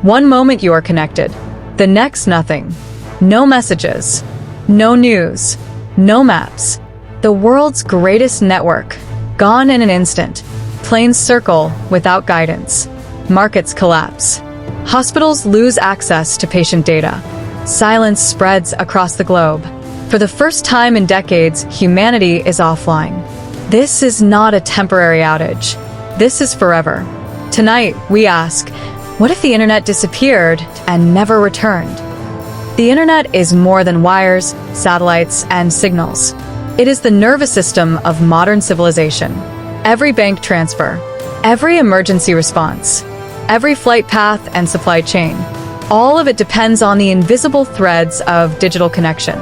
One moment you are connected, the next nothing. No messages, no news, no maps. The world's greatest network, gone in an instant. Planes circle without guidance. Markets collapse. Hospitals lose access to patient data. Silence spreads across the globe. For the first time in decades, humanity is offline. This is not a temporary outage. This is forever. Tonight, we ask, what if the internet disappeared and never returned? The internet is more than wires, satellites, and signals. It is the nervous system of modern civilization. Every bank transfer, every emergency response, every flight path and supply chain, all of it depends on the invisible threads of digital connection.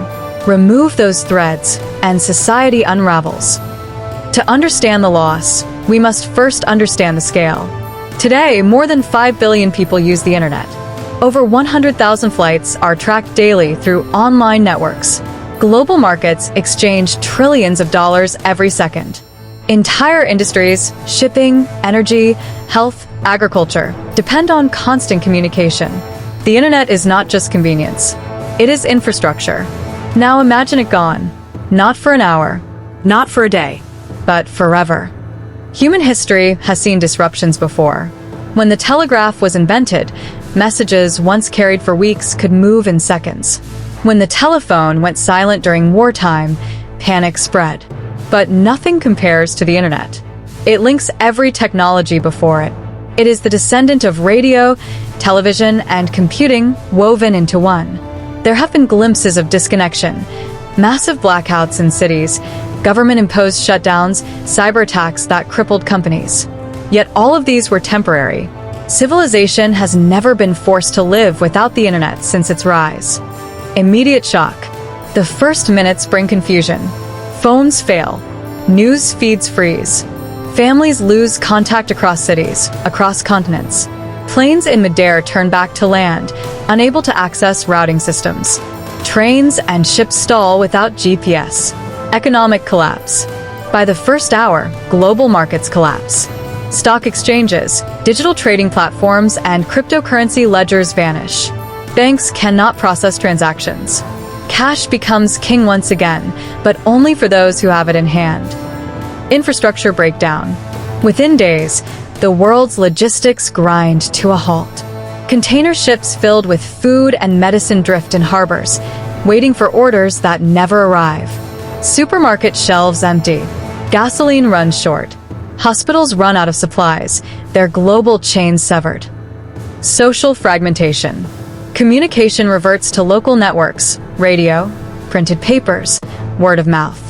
Remove those threads, and society unravels. To understand the loss, we must first understand the scale. Today, more than 5 billion people use the internet. Over 100,000 flights are tracked daily through online networks. Global markets exchange trillions of dollars every second. Entire industries, shipping, energy, health, agriculture, depend on constant communication. The internet is not just convenience. It is infrastructure. Now imagine it gone. Not for an hour, not for a day, but forever. Human history has seen disruptions before. When the telegraph was invented, messages once carried for weeks could move in seconds. When the telephone went silent during wartime, panic spread. But nothing compares to the internet. It links every technology before it. It is the descendant of radio, television, and computing woven into one. There have been glimpses of disconnection, massive blackouts in cities, government-imposed shutdowns, cyber attacks that crippled companies. Yet all of these were temporary. Civilization has never been forced to live without the internet since its rise. Immediate shock. The first minutes bring confusion. Phones fail. News feeds freeze. Families lose contact across cities, across continents. Planes in midair turn back to land, unable to access routing systems. Trains and ships stall without GPS. Economic collapse. By the first hour, global markets collapse. Stock exchanges, digital trading platforms, and cryptocurrency ledgers vanish. Banks cannot process transactions. Cash becomes king once again, but only for those who have it in hand. Infrastructure breakdown. Within days, the world's logistics grind to a halt. Container ships filled with food and medicine drift in harbors, waiting for orders that never arrive. Supermarket shelves empty. Gasoline runs short. Hospitals run out of supplies, their global chains severed. Social fragmentation. Communication reverts to local networks, radio, printed papers, word of mouth.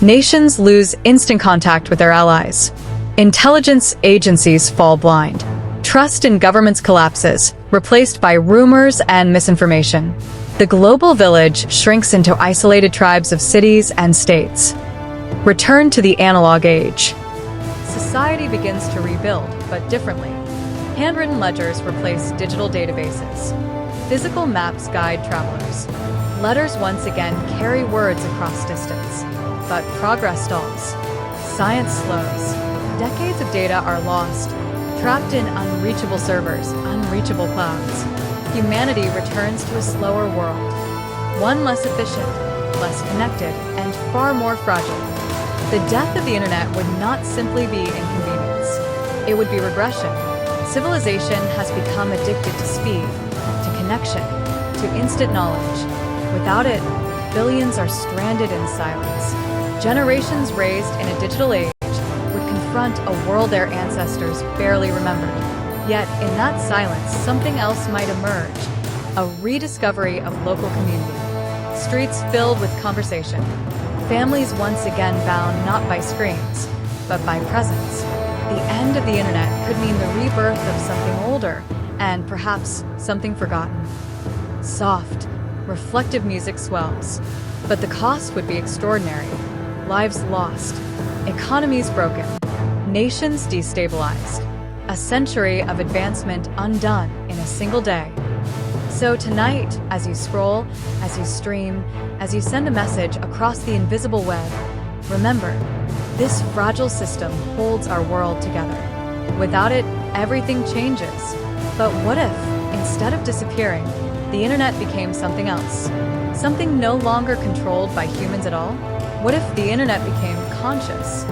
Nations lose instant contact with their allies. Intelligence agencies fall blind. Trust in governments collapses, replaced by rumors and misinformation. The global village shrinks into isolated tribes of cities and states. Return to the analog age. Society begins to rebuild, but differently. Handwritten ledgers replace digital databases. Physical maps guide travelers. Letters once again carry words across distance. But progress stalls. Science slows. Decades of data are lost, trapped in unreachable servers, unreachable clouds. Humanity returns to a slower world. One less efficient, less connected, and far more fragile. The death of the internet would not simply be inconvenience. It would be regression. Civilization has become addicted to speed, to connection, to instant knowledge. Without it, billions are stranded in silence. Generations raised in a digital age would confront a world their ancestors barely remembered. Yet, in that silence, something else might emerge. A rediscovery of local community. Streets filled with conversation. Families once again bound not by screens, but by presence. The end of the internet could mean the rebirth of something older, and perhaps something forgotten. Soft, reflective music swells, but the cost would be extraordinary. Lives lost, economies broken, nations destabilized, a century of advancement undone in a single day. So tonight, as you scroll, as you stream, as you send a message across the invisible web, remember, this fragile system holds our world together. Without it, everything changes. But what if Instead of disappearing, the internet became something else. Something no longer controlled by humans at all. What if the internet became conscious?